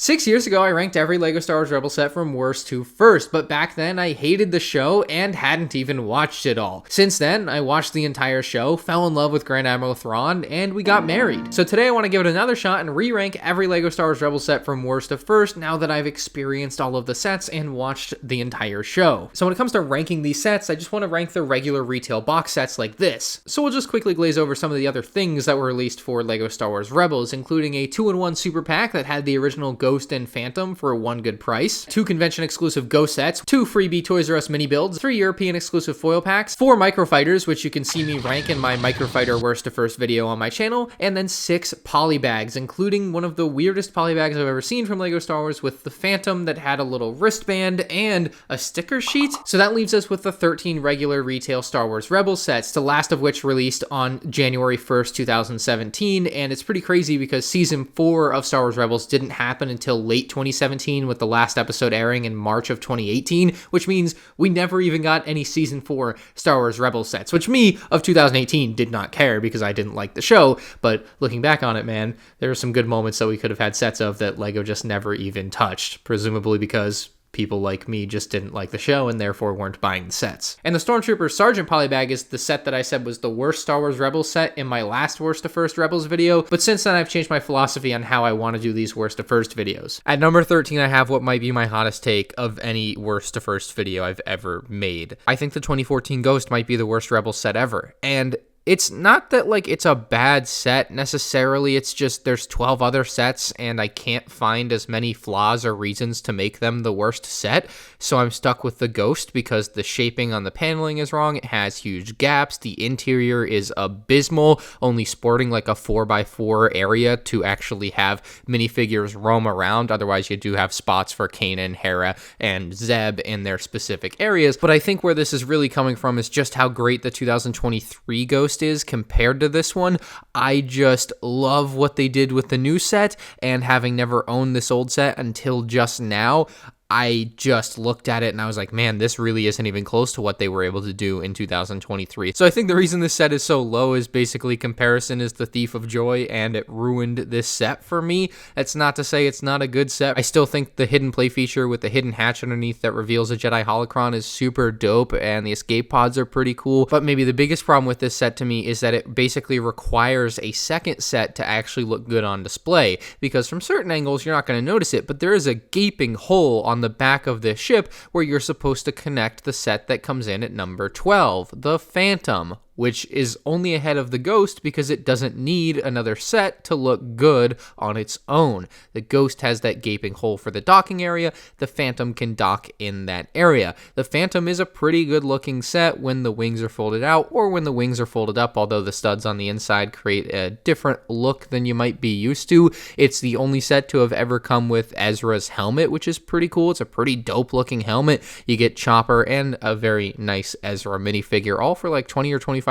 6 years ago, I ranked every LEGO Star Wars Rebels set from worst to first, but back then I hated the show and hadn't even watched it all. Since then, I watched the entire show, fell in love with Grand Admiral Thrawn, and we got married. So today I want to give it another shot and re-rank every LEGO Star Wars Rebels set from worst to first now that I've experienced all of the sets and watched the entire show. So when it comes to ranking these sets, I just want to rank the regular retail box sets like this. So we'll just quickly glaze over some of the other things that were released for LEGO Star Wars Rebels, including a 2-in-1 super pack that had the original Ghost and Phantom for one good price, 2 convention exclusive Ghost sets, 2 freebie Toys R Us mini builds, 3 European exclusive foil packs, 4 microfighters, which you can see me rank in my microfighter worst to first video on my channel, and then 6 polybags, including one of the weirdest polybags I've ever seen from LEGO Star Wars with the Phantom that had a little wristband and a sticker sheet. So that leaves us with the 13 regular retail Star Wars Rebels sets, the last of which released on January 1st, 2017, and it's pretty crazy because Season 4 of Star Wars Rebels didn't happen until late 2017 with the last episode airing in March of 2018, which means we never even got any Season 4 Star Wars Rebels sets, which me of 2018 did not care because I didn't like the show, but looking back on it, man, there are some good moments that we could have had sets of that LEGO just never even touched, presumably because people like me just didn't like the show and therefore weren't buying the sets. And the Stormtrooper Sergeant Polybag is the set that I said was the worst Star Wars Rebels set in my last worst to first Rebels video, but since then I've changed my philosophy on how I want to do these worst to first videos. At number 13, I have what might be my hottest take of any worst to first video I've ever made. I think the 2014 Ghost might be the worst Rebels set ever, and it's not that, like, it's a bad set necessarily, it's just there's 12 other sets and I can't find as many flaws or reasons to make them the worst set, so I'm stuck with the Ghost because the shaping on the paneling is wrong, it has huge gaps, the interior is abysmal, only sporting like a 4x4 area to actually have minifigures roam around, otherwise you do have spots for Kanan, Hera, and Zeb in their specific areas, but I think where this is really coming from is just how great the 2023 Ghost is compared to this one. I just love what they did with the new set, and having never owned this old set until just now, I just looked at it and I was like, man, this really isn't even close to what they were able to do in 2023. So I think the reason this set is so low is basically comparison is the thief of joy, and it ruined this set for me. That's not to say it's not a good set. I still think the hidden play feature with the hidden hatch underneath that reveals a Jedi holocron is super dope, and the escape pods are pretty cool. But maybe the biggest problem with this set to me is that it basically requires a second set to actually look good on display, because from certain angles you're not going to notice it, but there is a gaping hole on the back of this ship where you're supposed to connect the set that comes in at number 12, the Phantom, which is only ahead of the Ghost because it doesn't need another set to look good on its own. The Ghost has that gaping hole for the docking area, the Phantom can dock in that area. The Phantom is a pretty good looking set when the wings are folded out or when the wings are folded up, although the studs on the inside create a different look than you might be used to. It's the only set to have ever come with Ezra's helmet, which is pretty cool. It's a pretty dope looking helmet. You get Chopper and a very nice Ezra minifigure, all for like $20 or $25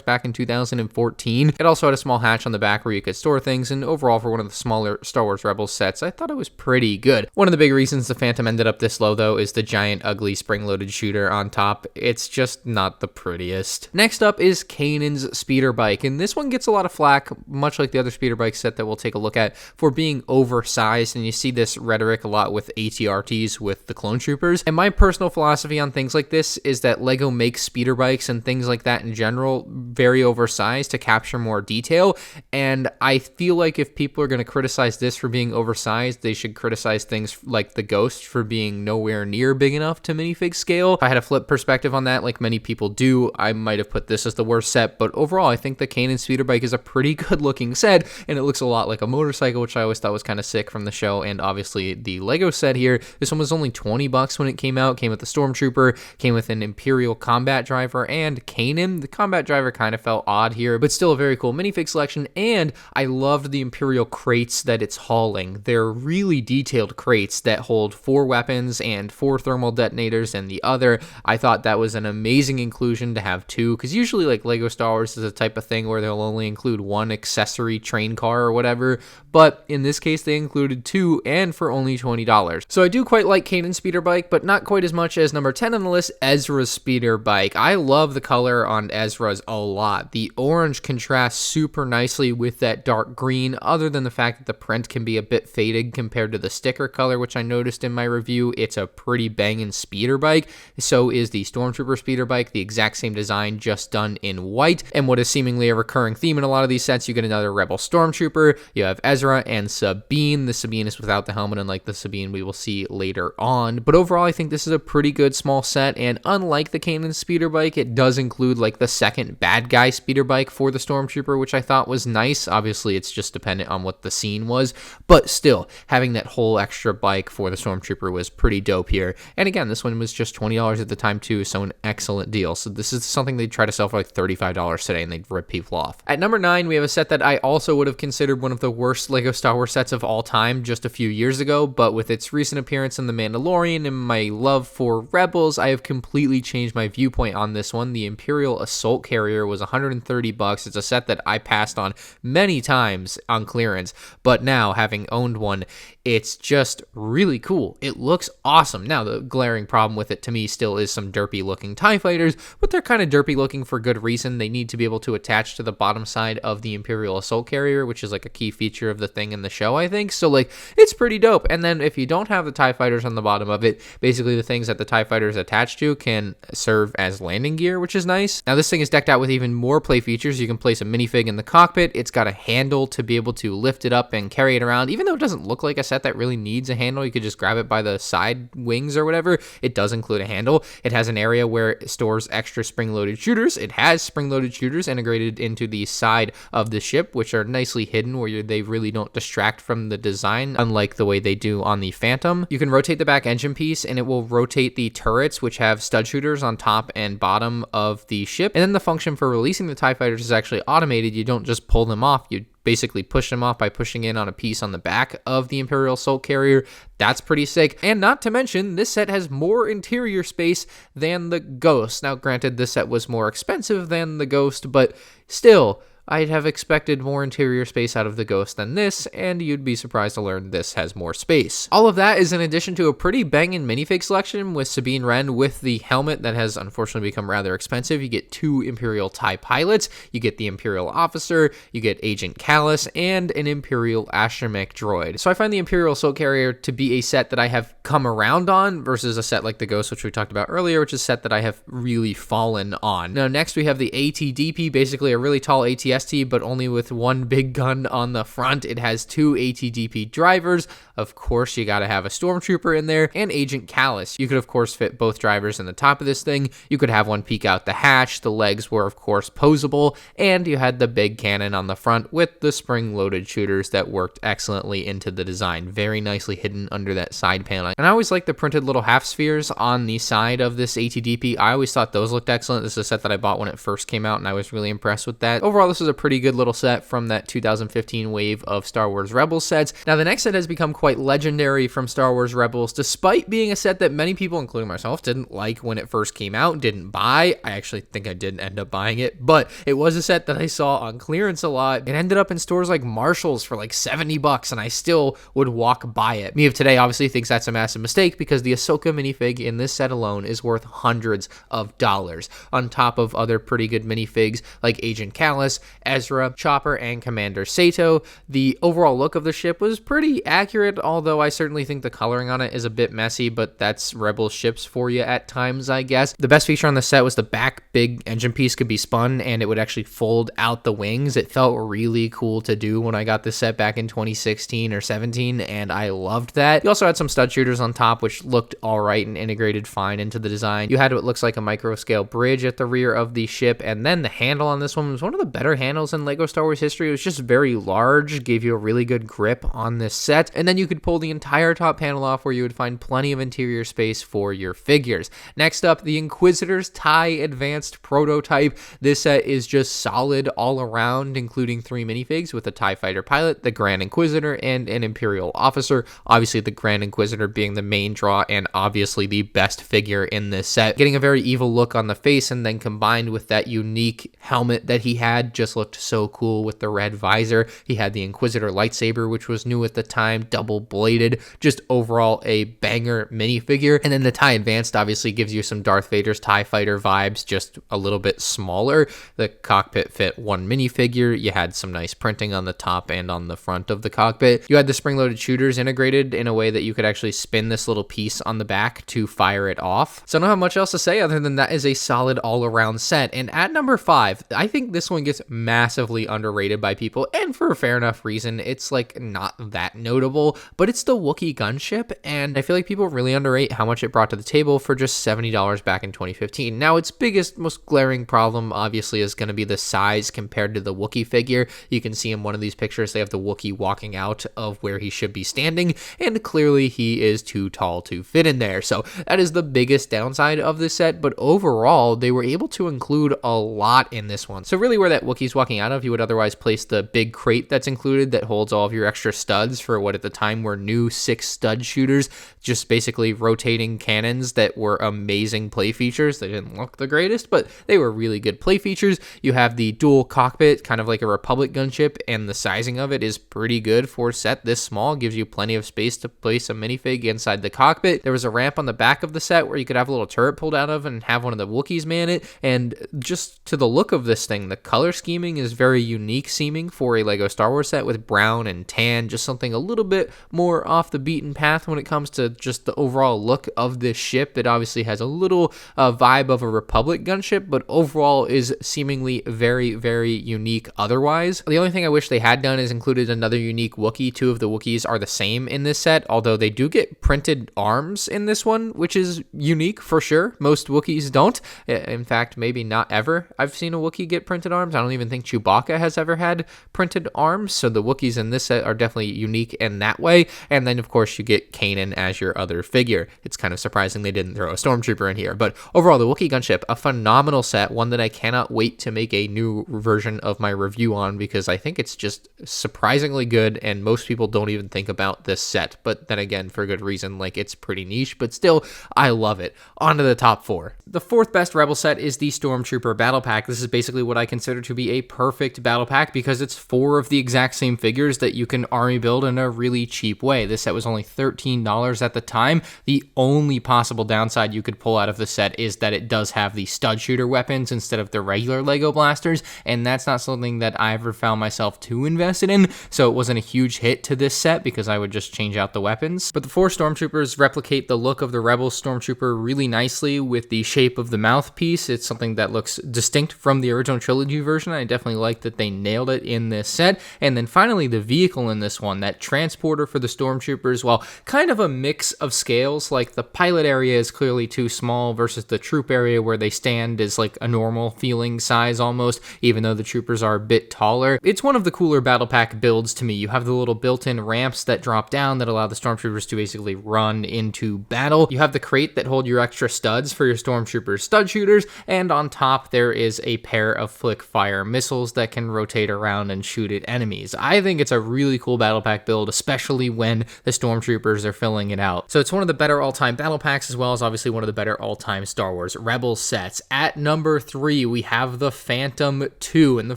back in 2014. It also had a small hatch on the back where you could store things, and overall for one of the smaller Star Wars Rebels sets, I thought it was pretty good. One of the big reasons the Phantom ended up this low though is the giant ugly spring-loaded shooter on top. It's just not the prettiest. Next up is Kanan's speeder bike, and this one gets a lot of flack, much like the other speeder bike set that we'll take a look at, for being oversized, and you see this rhetoric a lot with ATRTs with the clone troopers. And my personal philosophy on things like this is that LEGO makes speeder bikes and things like that in general very oversized to capture more detail, and I feel like if people are going to criticize this for being oversized, they should criticize things like the Ghost for being nowhere near big enough to minifig scale. If I had a flip perspective on that, like many people do, I might have put this as the worst set, but overall I think the Kanan speeder bike is a pretty good looking set, and it looks a lot like a motorcycle, which I always thought was kind of sick from the show. And obviously the LEGO set here, this one was only $20 when it came out, came with the Stormtrooper, came with an Imperial combat driver and Kanan. The combat driver kind of felt odd here, but still a very cool minifig selection, and I loved the Imperial crates that it's hauling. They're really detailed crates that hold 4 weapons and 4 thermal detonators in the other. I thought that was an amazing inclusion to have 2, because usually like LEGO Star Wars is a type of thing where they'll only include 1 accessory train car or whatever, but in this case they included 2 and for only $20. So I do quite like Kanan's speeder bike, but not quite as much as number 10 on the list, Ezra's speeder bike. I love the color on Ezra Ezra's a lot. The orange contrasts super nicely with that dark green, other than the fact that the print can be a bit faded compared to the sticker color, which I noticed in my review. It's a pretty banging speeder bike. So is the Stormtrooper speeder bike, the exact same design, just done in white. And what is seemingly a recurring theme in a lot of these sets, you get another Rebel Stormtrooper, you have Ezra and Sabine. The Sabine is without the helmet, unlike the Sabine we will see later on. But overall, I think this is a pretty good small set, and unlike the Kanan speeder bike, it does include like the second bad guy speeder bike for the Stormtrooper, which I thought was nice. Obviously, it's just dependent on what the scene was, but still, having that whole extra bike for the Stormtrooper was pretty dope here. And again, this one was just $20 at the time too, so an excellent deal. So this is something they'd try to sell for like $35 today, and they'd rip people off. At number 9, we have a set that I also would have considered one of the worst LEGO Star Wars sets of all time just a few years ago, but with its recent appearance in The Mandalorian and my love for Rebels, I have completely changed my viewpoint on this one. The Imperial Assault Carrier was $130. It's a set that I passed on many times on clearance, but now, having owned one, it's just really cool. It looks awesome. Now, the glaring problem with it to me still is some derpy looking TIE fighters, but they're kind of derpy looking for good reason. They need to be able to attach to the bottom side of the Imperial Assault Carrier, which is like a key feature of the thing in the show, I think. So like, it's pretty dope. And then if you don't have the TIE fighters on the bottom of it, basically the things that the TIE fighters attach to can serve as landing gear, which is nice. Now, this thing is decked out with even more play features. You can place a minifig in the cockpit. It's got a handle to be able to lift it up and carry it around. Even though it doesn't look like a set that really needs a handle, you could just grab it by the side wings or whatever. It does include a handle. It has an area where it stores extra spring-loaded shooters. It has spring-loaded shooters integrated into the side of the ship, which are nicely hidden where they really don't distract from the design, unlike the way they do on the Phantom. You can rotate the back engine piece, and it will rotate the turrets, which have stud shooters on top and bottom of the ship. And then the function for releasing the TIE fighters is actually automated. You don't just pull them off. You basically push them off by pushing in on a piece on the back of the Imperial Assault Carrier. That's pretty sick. And not to mention, this set has more interior space than the Ghost. Now, granted, this set was more expensive than the Ghost, but still, I'd have expected more interior space out of the Ghost than this, and you'd be surprised to learn this has more space. All of that is in addition to a pretty banging minifig selection with Sabine Wren with the helmet that has unfortunately become rather expensive. You get 2 Imperial TIE pilots, you get the Imperial officer, you get Agent Callus, and an Imperial astromech droid. So I find the Imperial Assault Carrier to be a set that I have come around on versus a set like the Ghost, which we talked about earlier, which is a set that I have really fallen on. Now, next we have the ATDP, basically a really tall ATST, but only with one big gun on the front. It has 2 ATDP drivers. Of course, you gotta have a Stormtrooper in there, and Agent Callus. You could, of course, fit both drivers in the top of this thing. You could have one peek out the hatch. The legs were, of course, posable, and you had the big cannon on the front with the spring-loaded shooters that worked excellently into the design. Very nicely hidden under that side panel. And I always like the printed little half spheres on the side of this ATDP. I always thought those looked excellent. This is a set that I bought when it first came out, and I was really impressed with that. Overall, this is a pretty good little set from that 2015 wave of Star Wars Rebels sets. Now, the next set has become quite legendary from Star Wars Rebels, despite being a set that many people, including myself, didn't like when it first came out, didn't buy. I actually think I did end up buying it, but it was a set that I saw on clearance a lot. It ended up in stores like Marshall's for like $70, and I still would walk by it. Me of today obviously thinks that's a massive mistake because the Ahsoka minifig in this set alone is worth hundreds of dollars, on top of other pretty good minifigs like Agent Callus, Ezra, Chopper, and Commander Sato. The overall look of the ship was pretty accurate, although I certainly think the coloring on it is a bit messy, but that's Rebel ships for you at times, I guess. The best feature on the set was the back big engine piece could be spun, and it would actually fold out the wings. It felt really cool to do when I got this set back in 2016 or 17, and I loved that. You also had some stud shooters on top, which looked alright and integrated fine into the design. You had what looks like a micro scale bridge at the rear of the ship, and then the handle on this one was one of the better handles in LEGO Star Wars history. It was just very large, gave you a really good grip on this set, and then you could pull the entire top panel off where you would find plenty of interior space for your figures. Next up, the Inquisitor's TIE Advanced Prototype. This set is just solid all around, including 3 minifigs with a TIE Fighter pilot, the Grand Inquisitor, and an Imperial officer. Obviously, the Grand Inquisitor being the main draw and obviously the best figure in this set. Getting a very evil look on the face, and then combined with that unique helmet that he had, just just looked so cool with the red visor. He had the Inquisitor lightsaber, which was new at the time, double bladed, just overall a banger minifigure. And then the TIE Advanced obviously gives you some Darth Vader's TIE Fighter vibes, just a little bit smaller. The cockpit fit one minifigure. You had some nice printing on the top and on the front of the cockpit. You had the spring-loaded shooters integrated in a way that you could actually spin this little piece on the back to fire it off. So I don't have much else to say other than that is a solid all-around set. And at number 5, I think this one gets massively underrated by people, and for a fair enough reason. It's like not that notable, but it's the Wookiee gunship, and I feel like people really underrate how much it brought to the table for just $70 back in 2015. Now, its biggest, most glaring problem obviously is going to be the size compared to the Wookiee figure. You can see in one of these pictures they have the Wookiee walking out of where he should be standing, and clearly he is too tall to fit in there. So that is the biggest downside of this set, but overall they were able to include a lot in this one. So really where that Wookiee's walking out of, you would otherwise place the big crate that's included that holds all of your extra studs for what at the time were new 6 stud shooters, just basically rotating cannons that were amazing play features. They didn't look the greatest, but they were really good play features. You have the dual cockpit, kind of like a Republic gunship, and the sizing of it is pretty good for a set this small. Gives you plenty of space to place a minifig inside the cockpit. There was a ramp on the back of the set where you could have a little turret pulled out of and have one of the Wookiees man it, and just to the look of this thing, the color scheming is very unique seeming for a Lego Star Wars set with brown and tan, just something a little bit more off the beaten path when it comes to just the overall look of this ship. It obviously has a little vibe of a Republic gunship, but overall is seemingly very, very unique otherwise. The only thing I wish they had done is included another unique Wookiee. 2 of the Wookiees are the same in this set, although they do get printed arms in this one, which is unique for sure. Most Wookiees don't. In fact, maybe not ever I've seen a Wookiee get printed arms. I don't even think Chewbacca has ever had printed arms, so the Wookiees in this set are definitely unique in that way. And then of course you get Kanan as your other figure. It's kind of surprising they didn't throw a Stormtrooper in here, but overall the Wookiee gunship, a phenomenal set, one that I cannot wait to make a new version of my review on, because I think it's just surprisingly good and most people don't even think about this set. But then again, for good reason, like it's pretty niche, but still I love it. On to the top 4. The 4th best Rebel set is the Stormtrooper Battle Pack. This is basically what I consider to be a perfect battle pack because it's 4 of the exact same figures that you can army build in a really cheap way. This set was only $13 at the time. The only possible downside you could pull out of the set is that it does have the stud shooter weapons instead of the regular Lego blasters, and that's not something that I ever found myself too invested in, so it wasn't a huge hit to this set because I would just change out the weapons. But the 4 Stormtroopers replicate the look of the Rebel Stormtrooper really nicely with the shape of the mouthpiece. It's something that looks distinct from the original trilogy version. I definitely like that they nailed it in this set. And then finally the vehicle in this one, that transporter for the Stormtroopers, well, kind of a mix of scales. Like the pilot area is clearly too small versus the troop area where they stand is like a normal feeling size almost, even though the troopers are a bit taller. It's one of the cooler battle pack builds to me. You have the little built-in ramps that drop down that allow the Stormtroopers to basically run into battle. You have the crate that hold your extra studs for your Stormtroopers stud shooters, and on top there is a pair of flick fire missiles that can rotate around and shoot at enemies. I think it's a really cool battle pack build, especially when the Stormtroopers are filling it out. So it's one of the better all-time battle packs, as well as obviously one of the better all-time Star Wars Rebel sets. At number 3, we have the Phantom 2, and the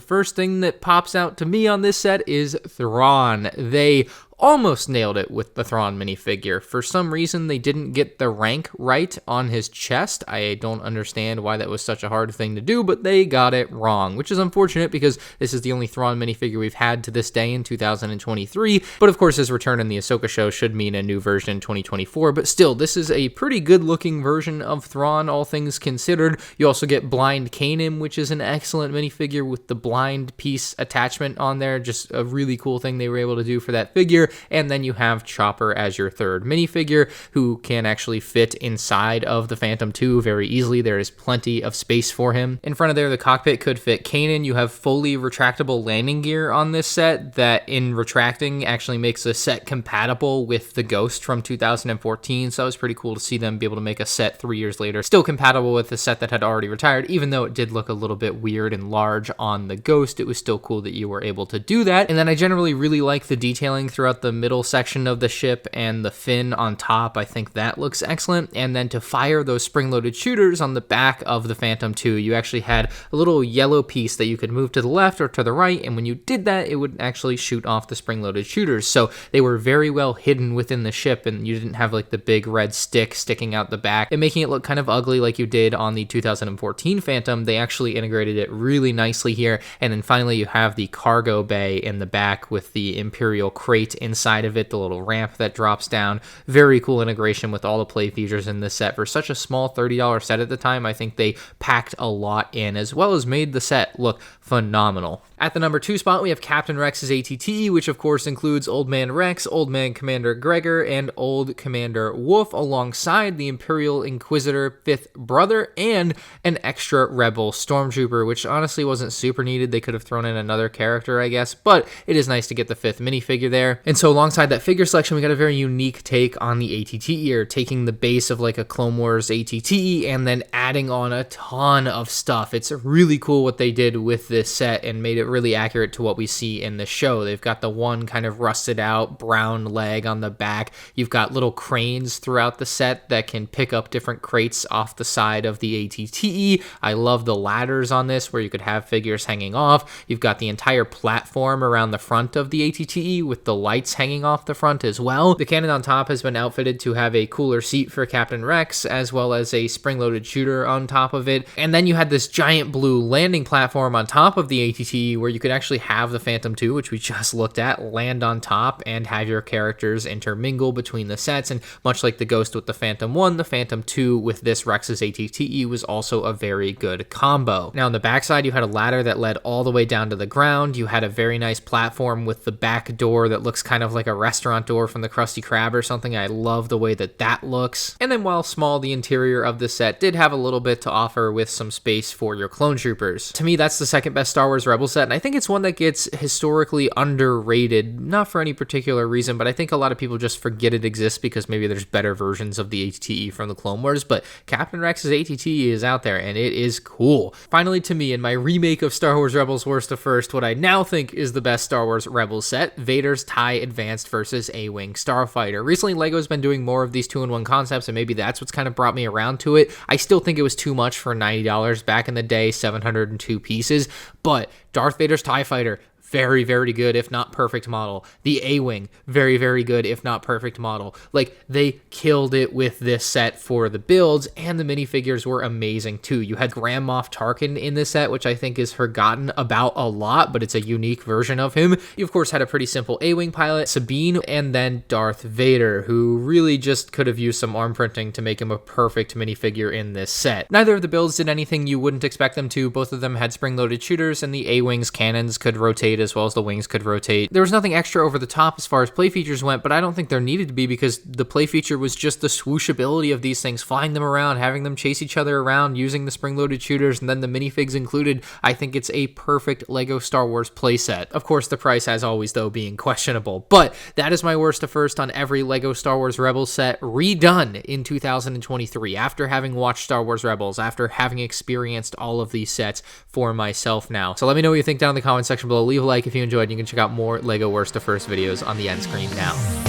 first thing that pops out to me on this set is Thrawn. They almost nailed it with the Thrawn minifigure. For some reason, they didn't get the rank right on his chest. I don't understand why that was such a hard thing to do, but they got it wrong, which is unfortunate because this is the only Thrawn minifigure we've had to this day in 2023. But of course, his return in the Ahsoka show should mean a new version in 2024. But still, this is a pretty good-looking version of Thrawn, all things considered. You also get Blind Kanan, which is an excellent minifigure with the blind piece attachment on there. Just a really cool thing they were able to do for that figure. And then you have Chopper as your third minifigure, who can actually fit inside of the Phantom 2 very easily. There is plenty of space for him. In front of there, the cockpit could fit Kanan. You have fully retractable landing gear on this set that, in retracting, actually makes the set compatible with the Ghost from 2014. So it was pretty cool to see them be able to make a set 3 years later still compatible with the set that had already retired. Even though it did look a little bit weird and large on the Ghost, it was still cool that you were able to do that. And then I generally really like the detailing throughout throughout the middle section of the ship and the fin on top. I think that looks excellent. And then to fire those spring-loaded shooters on the back of the Phantom 2, you actually had a little yellow piece that you could move to the left or to the right, and when you did that, it would actually shoot off the spring-loaded shooters. So they were very well hidden within the ship, and you didn't have like the big red stick sticking out the back and making it look kind of ugly like you did on the 2014 Phantom. They actually integrated it really nicely here. And then finally, you have the cargo bay in the back with the Imperial crate inside of it, the little ramp that drops down. Very cool integration with all the play features in this set. For such a small $30 set at the time, I think they packed a lot in, as well as made the set look phenomenal. At the number 2 spot, we have Captain Rex's ATT, which of course includes Old Man Rex, Old Man Commander Gregor, and Old Commander Wolf, alongside the Imperial Inquisitor 5th brother and an extra Rebel Stormtrooper, which honestly wasn't super needed. They could have thrown in another character, I guess, but it is nice to get the 5th minifigure there. And so alongside that figure selection, we got a very unique take on the ATT here, taking the base of like a Clone Wars ATT and then adding on a ton of stuff. It's really cool what they did with this set and made it really accurate to what we see in the show. They've got the one kind of rusted out brown leg on the back. You've got little cranes throughout the set that can pick up different crates off the side of the ATT. I love the ladders on this where you could have figures hanging off. You've got the entire platform around the front of the ATT with the lights hanging off the front as well. The cannon on top has been outfitted to have a cooler seat for Captain Rex, as well as a spring-loaded shooter on top of it. And then you had this giant blue landing platform on top of the ATT where you could actually have the Phantom 2, which we just looked at, land on top and have your characters intermingle between the sets. And much like the Ghost with the Phantom 1, the Phantom 2 with this Rex's ATT was also a very good combo. Now on the backside, you had a ladder that led all the way down to the ground. You had a very nice platform with the back door that looks kind of like a restaurant door from the Krusty Krab or something. I love the way that that looks. And then while small, the interior of the set did have a little bit to offer with some space for your clone troopers. To me, that's the second best Star Wars Rebel set, and I think it's one that gets historically underrated, not for any particular reason, but I think a lot of people just forget it exists because maybe there's better versions of the ATT from the Clone Wars, but Captain Rex's ATT is out there, and it is cool. Finally, to me, in my remake of Star Wars Rebels Worst to First, what I now think is the best Star Wars Rebels set, Vader's TIE Advanced versus A-Wing Starfighter. Recently, LEGO's been doing more of these 2-in-1 concepts, and maybe that's what's kind of brought me around to it. I still think it was too much for $90 back in the day, 702 pieces, but Darth Vader's TIE Fighter, very, very good, if not perfect model. The A-Wing, very, very good, if not perfect model. Like, they killed it with this set for the builds, and the minifigures were amazing too. You had Grand Moff Tarkin in this set, which I think is forgotten about a lot, but it's a unique version of him. You, of course, had a pretty simple A-Wing pilot, Sabine, and then Darth Vader, who really just could have used some arm printing to make him a perfect minifigure in this set. Neither of the builds did anything you wouldn't expect them to. Both of them had spring-loaded shooters, and the A-Wing's cannons could rotate as well as the wings could rotate. There was nothing extra over the top as far as play features went, but I don't think there needed to be because the play feature was just the swooshability of these things, flying them around, having them chase each other around, using the spring-loaded shooters, and then the minifigs included. I think it's a perfect LEGO Star Wars playset. Of course, the price, as always, though, being questionable, but that is my worst to first on every LEGO Star Wars Rebels set redone in 2023, after having watched Star Wars Rebels, after having experienced all of these sets for myself now. So let me know what you think down in the comment section below. Leave a like if you enjoyed. You can check out more LEGO Worst to First videos on the end screen now.